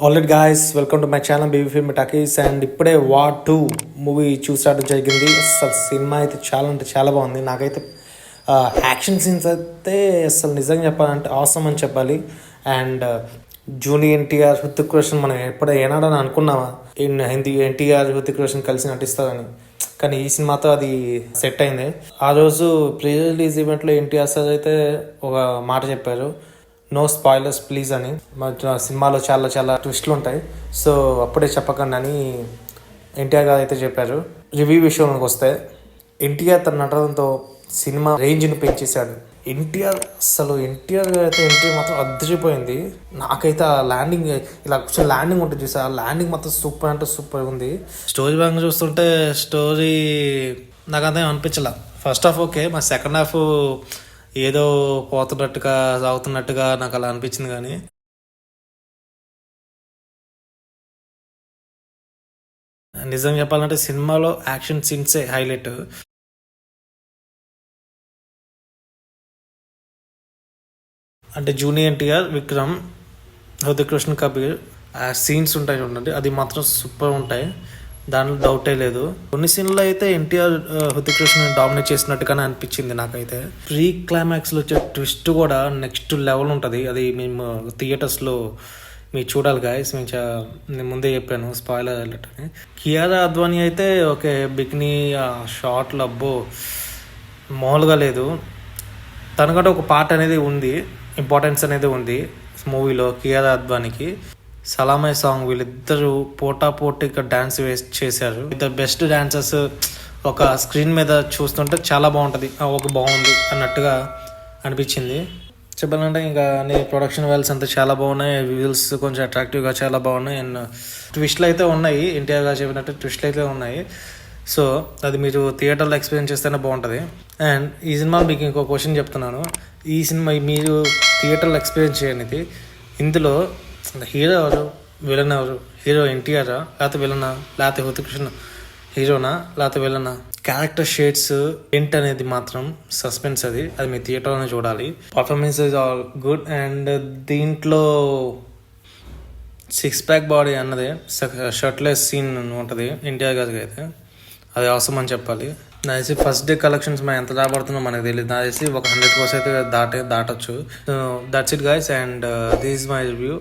Already guys, welcome to my channel baby film talkies. And ఇప్పుడే war 2 movie చూసాడు జరిగింది. అసలు సినిమా అయితే చాలా అంటే చాలా బాగుంది. నాకైతే యాక్షన్ సీన్స్ అయితే అసలు నిజంగా చెప్పాలంటే అవసరం అని చెప్పాలి. అండ్ జూనియర్ ఎన్టీఆర్, హృతిక్ రోషన్ మనం ఎప్పుడో ఏనాడని అనుకున్నామా హిందీ ఎన్టీఆర్ హృతిక్ రోషన్ కలిసి నటిస్తారని. కానీ ఈ సినిమాతో అది సెట్ అయింది. ఆ రోజు ప్రీ రిలీజ్ ఈవెంట్లో ఎన్టీఆర్ సార్ అయితే ఒక మాట చెప్పారు, నో స్పాయిలర్స్ ప్లీజ్ అని. సినిమాలో చాలా చాలా ట్విస్ట్లు ఉంటాయి, సో అప్పుడే చెప్పకండి అని ఎన్టీఆర్ గారు అయితే చెప్పారు. రివ్యూ విషయంలోకి వస్తే ఎన్టీఆర్ తన నటనతో సినిమా రేంజ్ని పెంచేశాడు. ఎన్టీఆర్ గారు అయితే ఎంట్రీ మాత్రం అద్దరిపోయింది. నాకైతే ఆ ల్యాండింగ్, ఇలా కొంచెం ల్యాండింగ్ ఉంటుంది చూసా, ఆ ల్యాండింగ్ మాత్రం సూపర్ అంటే సూపర్ ఉంది. స్టోరీ పరంగా చూస్తుంటే స్టోరీ నాకు అంతా అనిపించలే. ఫస్ట్ హాఫ్ ఓకే, మా సెకండ్ హాఫ్ ఏదో పోతున్నట్టుగా సాగుతున్నట్టుగా నాకు అలా అనిపించింది. కానీ నిజం చెప్పాలంటే సినిమాలో యాక్షన్ సీన్సే హైలైట్. అంటే జూనియర్ ఎన్టీఆర్, విక్రమ్, హృతిక్ రోషన్, కబీర్ ఆ సీన్స్ ఉంటాయి చూడండి, అది మాత్రం సూపర్ ఉంటాయి, దాంట్లో డౌటే లేదు. కొన్ని సీన్లో అయితే ఎన్టీఆర్ హృతిక్ రోషన్ డామినేట్ చేసినట్టుగానే అనిపించింది నాకైతే. ప్రీ క్లైమాక్స్లో వచ్చే ట్విస్ట్ కూడా నెక్స్ట్ లెవెల్ ఉంటుంది. అది మేము థియేటర్స్లో మీరు చూడాలి గాయస్. నేను ముందే చెప్పాను స్పాయిలర్ అలర్ట్ అని. కియారా అద్వానీ అయితే ఓకే, బికినీ షార్ట్లు అబ్బో మామూలుగా లేదు. తనకంటే ఒక పార్ట్ అనేది ఉంది, ఇంపార్టెన్స్ అనేది ఉంది మూవీలో. కియారా అద్వానీకి సలామై సాంగ్ వీళ్ళిద్దరూ పోటాపోటీగా డ్యాన్స్ చేశారు. ఇద్దరు బెస్ట్ డాన్సర్స్ ఒక స్క్రీన్ మీద చూస్తుంటే చాలా బాగుంటుంది, ఒక బాగుంది అన్నట్టుగా అనిపించింది. చెప్పాలంటే ఇంకా అన్ని ప్రొడక్షన్ వాల్యూస్ అంతా చాలా బాగున్నాయి, విజువల్స్ కొంచెం అట్రాక్టివ్గా చాలా బాగున్నాయి. అండ్ ట్విస్ట్లు అయితే ఉన్నాయి, ఎన్టీఆర్ గారు చెప్పినట్టు ట్విస్ట్లు అయితే ఉన్నాయి. సో అది మీరు థియేటర్లో ఎక్స్పీరియన్స్ చేస్తేనే బాగుంటుంది. అండ్ ఈ సినిమాలో మీకు ఇంకో క్వశ్చన్ చెప్తున్నాను. ఈ సినిమా మీరు థియేటర్లో ఎక్స్పీరియన్స్ చేయనిది, ఇందులో హీరో ఎవరు, విలన్ ఎవరు? హీరో ఎన్టీఆరా లేకపోతే విలనా, లేకపోతే హృతిక్ రోషన్ హీరోనా లేకపోతే విలనా? క్యారెక్టర్ షేడ్స్ ఏంటనేది మాత్రం సస్పెన్స్. అది మీ థియేటర్లోనే చూడాలి. Performance is all good. And దీంట్లో 6 ప్యాక్ బాడీ అన్నది షర్ట్లెస్ సీన్ ఉంటుంది ఎన్టీఆర్ గారికి అయితే, అది అవసరం అని చెప్పాలి. నా తెలిసి ఫస్ట్ డే కలెక్షన్స్ మనం ఎంత రాబడుతుందో మనకు తెలియదు. నా తెలిసి ఒక 100 అయితే దాటొచ్చు. That's it guys, and this is my review.